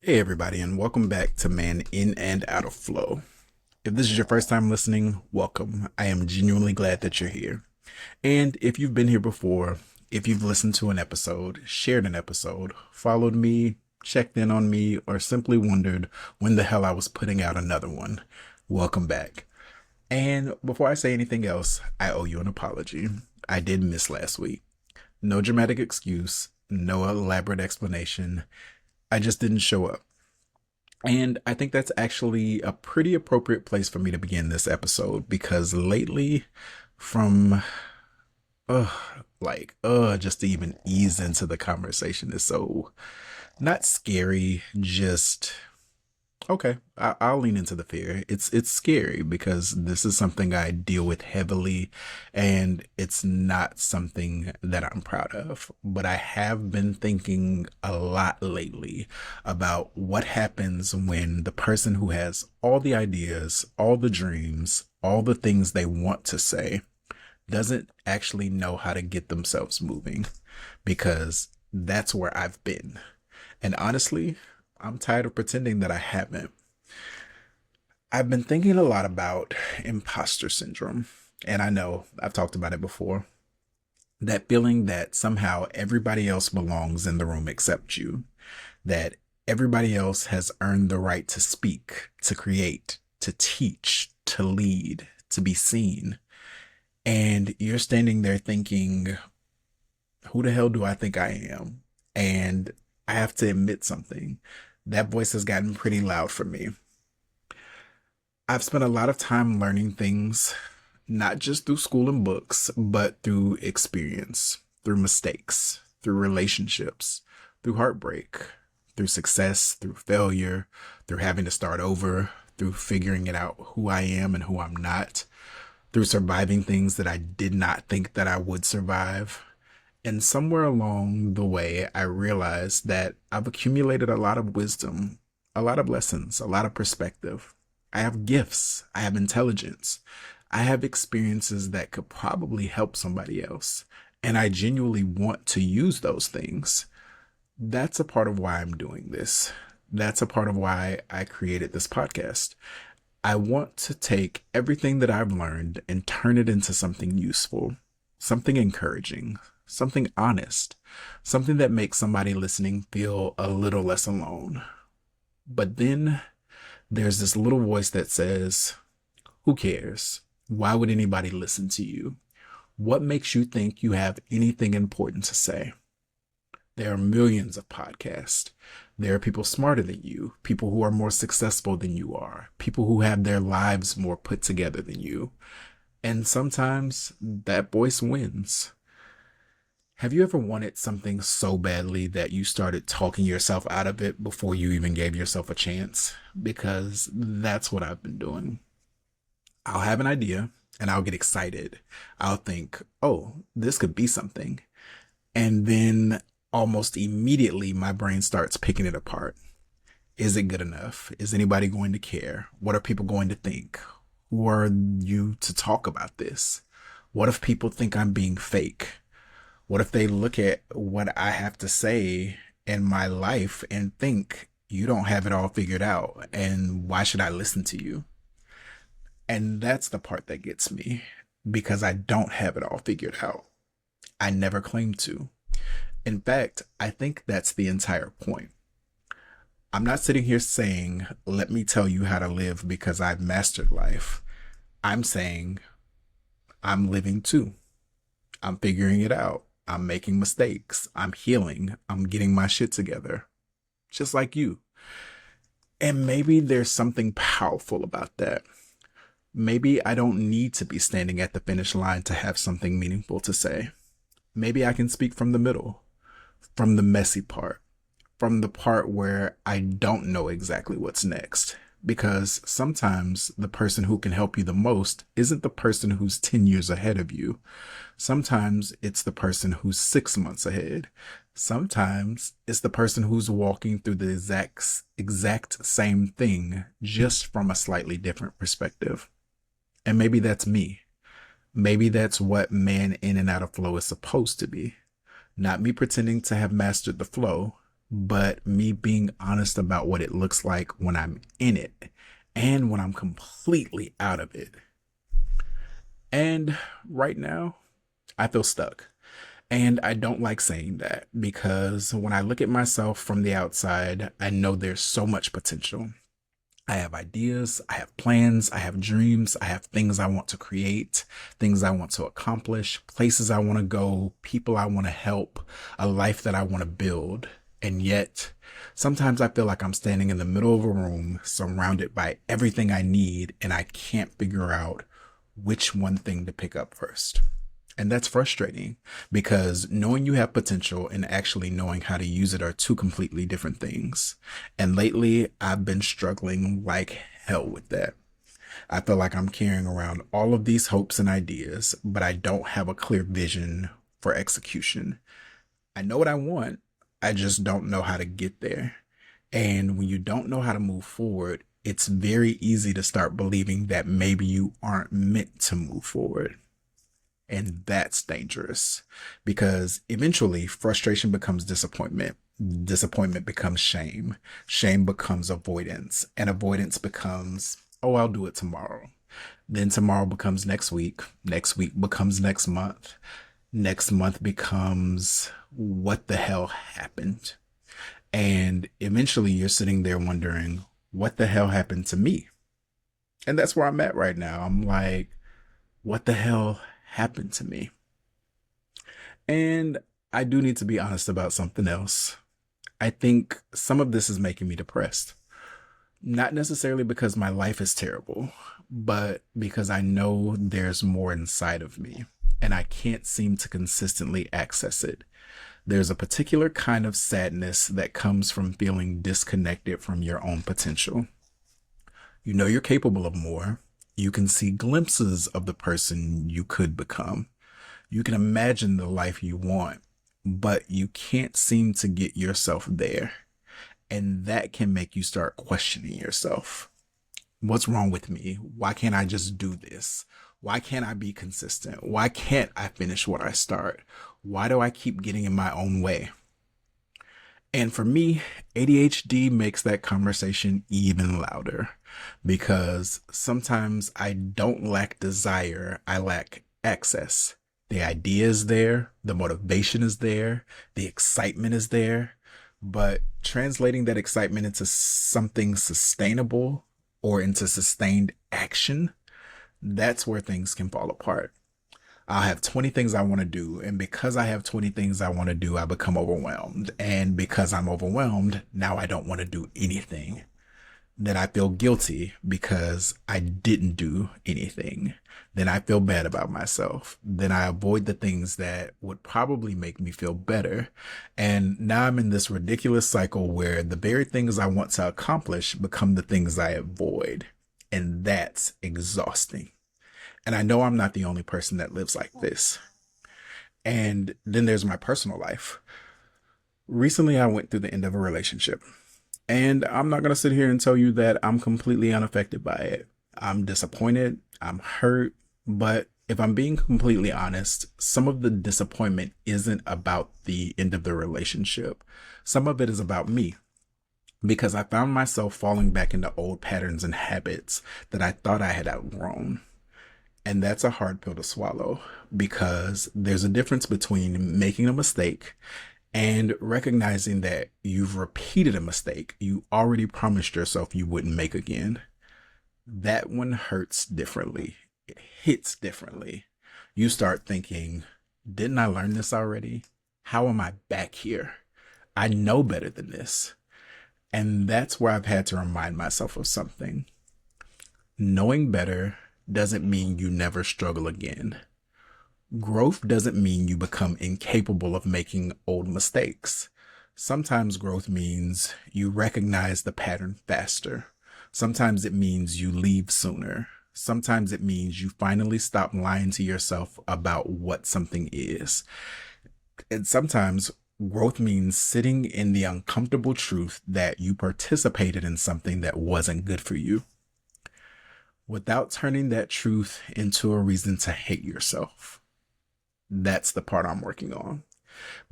Hey, everybody, and welcome back to Man In and Out of Flow. If this is your first time listening, welcome. I am genuinely glad that you're here. And if you've been here before, if you've listened to an episode, shared an episode, followed me, checked in on me, or simply wondered when the hell I was putting out another one, welcome back. And before I say anything else, I owe you an apology. I did miss last week. No dramatic excuse, no elaborate explanation. I just didn't show up. And I think that's actually a pretty appropriate place for me to begin this episode because lately, from uh, just to even ease into the conversation is so not scary, just okay. I'll lean into the fear. It's scary because this is something I deal with heavily, and it's not something that I'm proud of. But I have been thinking a lot lately about what happens when the person who has all the ideas, all the dreams, all the things they want to say doesn't actually know how to get themselves moving, because that's where I've been. And honestly, I'm tired of pretending that I haven't. I've been thinking a lot about imposter syndrome, and I know I've talked about it before. That feeling that somehow everybody else belongs in the room except you, that everybody else has earned the right to speak, to create, to teach, to lead, to be seen. And you're standing there thinking, who the hell do I think I am? And I have to admit something. That voice has gotten pretty loud for me. I've spent a lot of time learning things, not just through school and books, but through experience, through mistakes, through relationships, through heartbreak, through success, through failure, through having to start over, through figuring it out who I am and who I'm not, through surviving things that I did not think that I would survive. And somewhere along the way, I realized that I've accumulated a lot of wisdom, a lot of lessons, a lot of perspective. I have gifts. I have intelligence. I have experiences that could probably help somebody else. And I genuinely want to use those things. That's a part of why I'm doing this. That's a part of why I created this podcast. I want to take everything that I've learned and turn it into something useful, something encouraging, something honest, something that makes somebody listening feel a little less alone. But then there's this little voice that says, who cares? Why would anybody listen to you? What makes you think you have anything important to say? There are millions of podcasts. There are people smarter than you, people who are more successful than you are, people who have their lives more put together than you. And sometimes that voice wins. Have you ever wanted something so badly that you started talking yourself out of it before you even gave yourself a chance? Because that's what I've been doing. I'll have an idea and I'll get excited. I'll think, oh, this could be something. And then almost immediately my brain starts picking it apart. Is it good enough? Is anybody going to care? What are people going to think? Who are you to talk about this? What if people think I'm being fake? What if they look at what I have to say in my life and think you don't have it all figured out, and why should I listen to you? And that's the part that gets me, because I don't have it all figured out. I never claimed to. In fact, I think that's the entire point. I'm not sitting here saying, let me tell you how to live because I've mastered life. I'm saying I'm living too. I'm figuring it out. I'm making mistakes. I'm healing. I'm getting my shit together. Just like you. And maybe there's something powerful about that. Maybe I don't need to be standing at the finish line to have something meaningful to say. Maybe I can speak from the middle, from the messy part, from the part where I don't know exactly what's next. Because sometimes the person who can help you the most isn't the person who's 10 years ahead of you. Sometimes it's the person who's 6 months ahead. Sometimes it's the person who's walking through the exact same thing, just from a slightly different perspective. And maybe that's me. Maybe that's what Man In and Out of Flow is supposed to be. Not me pretending to have mastered the flow, but me being honest about what it looks like when I'm in it and when I'm completely out of it. And right now, I feel stuck. And I don't like saying that because when I look at myself from the outside, I know there's so much potential. I have ideas, I have plans, I have dreams, I have things I want to create, things I want to accomplish, places I want to go, people I want to help, a life that I want to build. And yet, sometimes I feel like I'm standing in the middle of a room surrounded by everything I need, and I can't figure out which one thing to pick up first. And that's frustrating because knowing you have potential and actually knowing how to use it are two completely different things. And lately, I've been struggling like hell with that. I feel like I'm carrying around all of these hopes and ideas, but I don't have a clear vision for execution. I know what I want, I just don't know how to get there. And when you don't know how to move forward, it's very easy to start believing that maybe you aren't meant to move forward. And that's dangerous because eventually frustration becomes disappointment. Disappointment becomes shame. Shame becomes avoidance. And avoidance becomes, oh, I'll do it tomorrow. Then tomorrow becomes next week. Next week becomes next month. Next month becomes what the hell happened? And eventually you're sitting there wondering, what the hell happened to me? And that's where I'm at right now. I'm like, what the hell happened to me? And I do need to be honest about something else. I think some of this is making me depressed. Not necessarily because my life is terrible, but because I know there's more inside of me and I can't seem to consistently access it. There's a particular kind of sadness that comes from feeling disconnected from your own potential. You know you're capable of more. You can see glimpses of the person you could become. You can imagine the life you want, but you can't seem to get yourself there. And that can make you start questioning yourself. What's wrong with me? Why can't I just do this? Why can't I be consistent? Why can't I finish what I start? Why do I keep getting in my own way? And for me, ADHD makes that conversation even louder because sometimes I don't lack desire, I lack access. The idea is there, the motivation is there, the excitement is there, but translating that excitement into something sustainable or into sustained action, that's where things can fall apart. I'll have 20 things I want to do. And because I have 20 things I want to do, I become overwhelmed. And because I'm overwhelmed, now I don't want to do anything. Then I feel guilty because I didn't do anything. Then I feel bad about myself. Then I avoid the things that would probably make me feel better. And now I'm in this ridiculous cycle where the very things I want to accomplish become the things I avoid. And that's exhausting. And I know I'm not the only person that lives like this. And then there's my personal life. Recently, I went through the end of a relationship. And I'm not going to sit here and tell you that I'm completely unaffected by it. I'm disappointed. I'm hurt. But if I'm being completely honest, some of the disappointment isn't about the end of the relationship. Some of it is about me. Because I found myself falling back into old patterns and habits that I thought I had outgrown. And that's a hard pill to swallow because there's a difference between making a mistake and recognizing that you've repeated a mistake you already promised yourself you wouldn't make again. That one hurts differently. It hits differently. You start thinking, didn't I learn this already? How am I back here? I know better than this. And that's where I've had to remind myself of something. Knowing better doesn't mean you never struggle again. Growth doesn't mean you become incapable of making old mistakes. Sometimes growth means you recognize the pattern faster. Sometimes it means you leave sooner. Sometimes it means you finally stop lying to yourself about what something is. And sometimes growth means sitting in the uncomfortable truth that you participated in something that wasn't good for you, without turning that truth into a reason to hate yourself. That's the part I'm working on.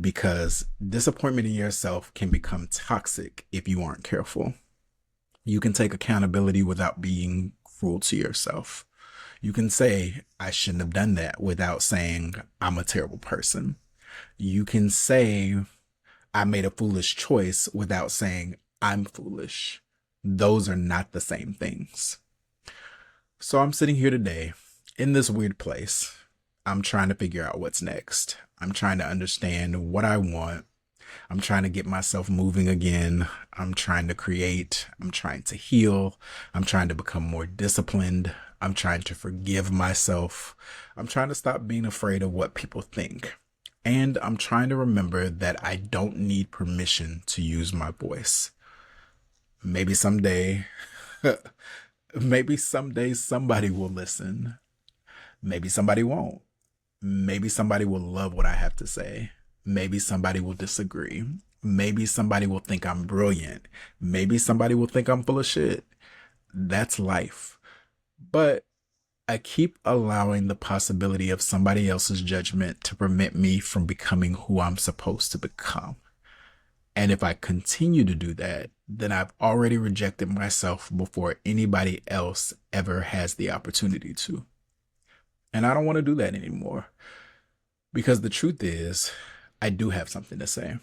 because disappointment in yourself can become toxic if you aren't careful. You can take accountability without being cruel to yourself. You can say, I shouldn't have done that without saying, I'm a terrible person. You can say, I made a foolish choice without saying, I'm foolish. Those are not the same things. So I'm sitting here today in this weird place. I'm trying to figure out what's next. I'm trying to understand what I want. I'm trying to get myself moving again. I'm trying to create. I'm trying to heal. I'm trying to become more disciplined. I'm trying to forgive myself. I'm trying to stop being afraid of what people think. And I'm trying to remember that I don't need permission to use my voice. Maybe someday, maybe someday somebody will listen. Maybe somebody won't. Maybe somebody will love what I have to say. Maybe somebody will disagree. Maybe somebody will think I'm brilliant. Maybe somebody will think I'm full of shit. That's life. But I keep allowing the possibility of somebody else's judgment to prevent me from becoming who I'm supposed to become. And if I continue to do that, then I've already rejected myself before anybody else ever has the opportunity to. And I don't want to do that anymore. Because the truth is, I do have something to say.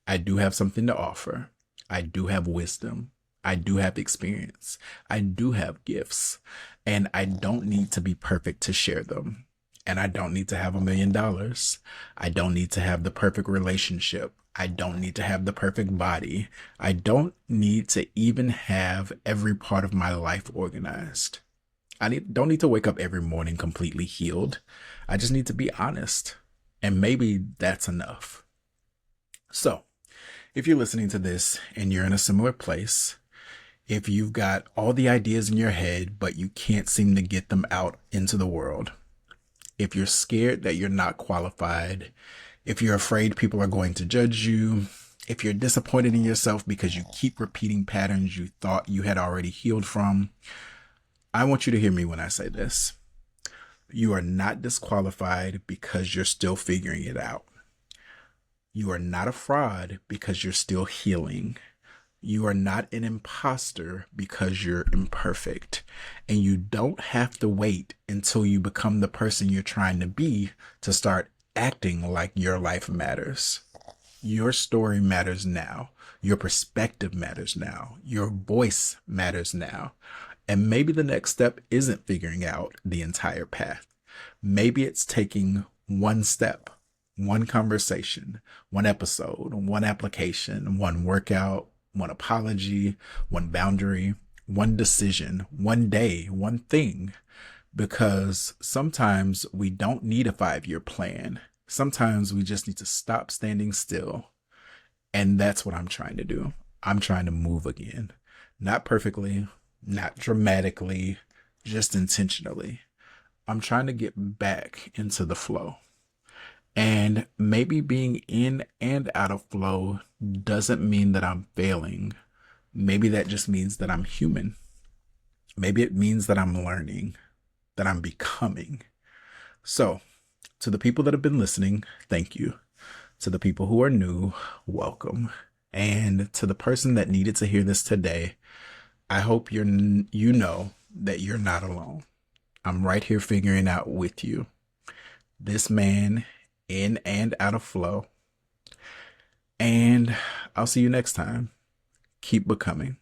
I do have something to offer. I do have wisdom. I do have experience. I do have gifts. And I don't need to be perfect to share them. And I don't need to have $1 million. I don't need to have the perfect relationship. I don't need to have the perfect body. I don't need to even have every part of my life organized. Don't need to wake up every morning completely healed. I just need to be honest. And maybe that's enough. So, if you're listening to this and you're in a similar place, if you've got all the ideas in your head, but you can't seem to get them out into the world, if you're scared that you're not qualified, if you're afraid people are going to judge you, if you're disappointed in yourself because you keep repeating patterns you thought you had already healed from, I want you to hear me when I say this. You are not disqualified because you're still figuring it out. You are not a fraud because you're still healing. You are not an imposter because you're imperfect. And you don't have to wait until you become the person you're trying to be to start acting like your life matters. Your story matters now. Your perspective matters now. Your voice matters now. And maybe the next step isn't figuring out the entire path. Maybe it's taking one step, one conversation, one episode, one application, one workout, one apology, one boundary, one decision, one day, one thing. Because sometimes we don't need a 5-year plan. Sometimes we just need to stop standing still. And that's what I'm trying to do. I'm trying to move again. Not perfectly, not dramatically, just intentionally. I'm trying to get back into the flow. And maybe being in and out of flow doesn't mean that I'm failing. Maybe that just means that I'm human. Maybe it means that I'm learning, that I'm becoming. So, to the people that have been listening, thank you. To the people who are new, welcome. And to the person that needed to hear this today, I hope you know that you're not alone. I'm right here figuring out with you. This man in and out of flow. And I'll see you next time. Keep becoming.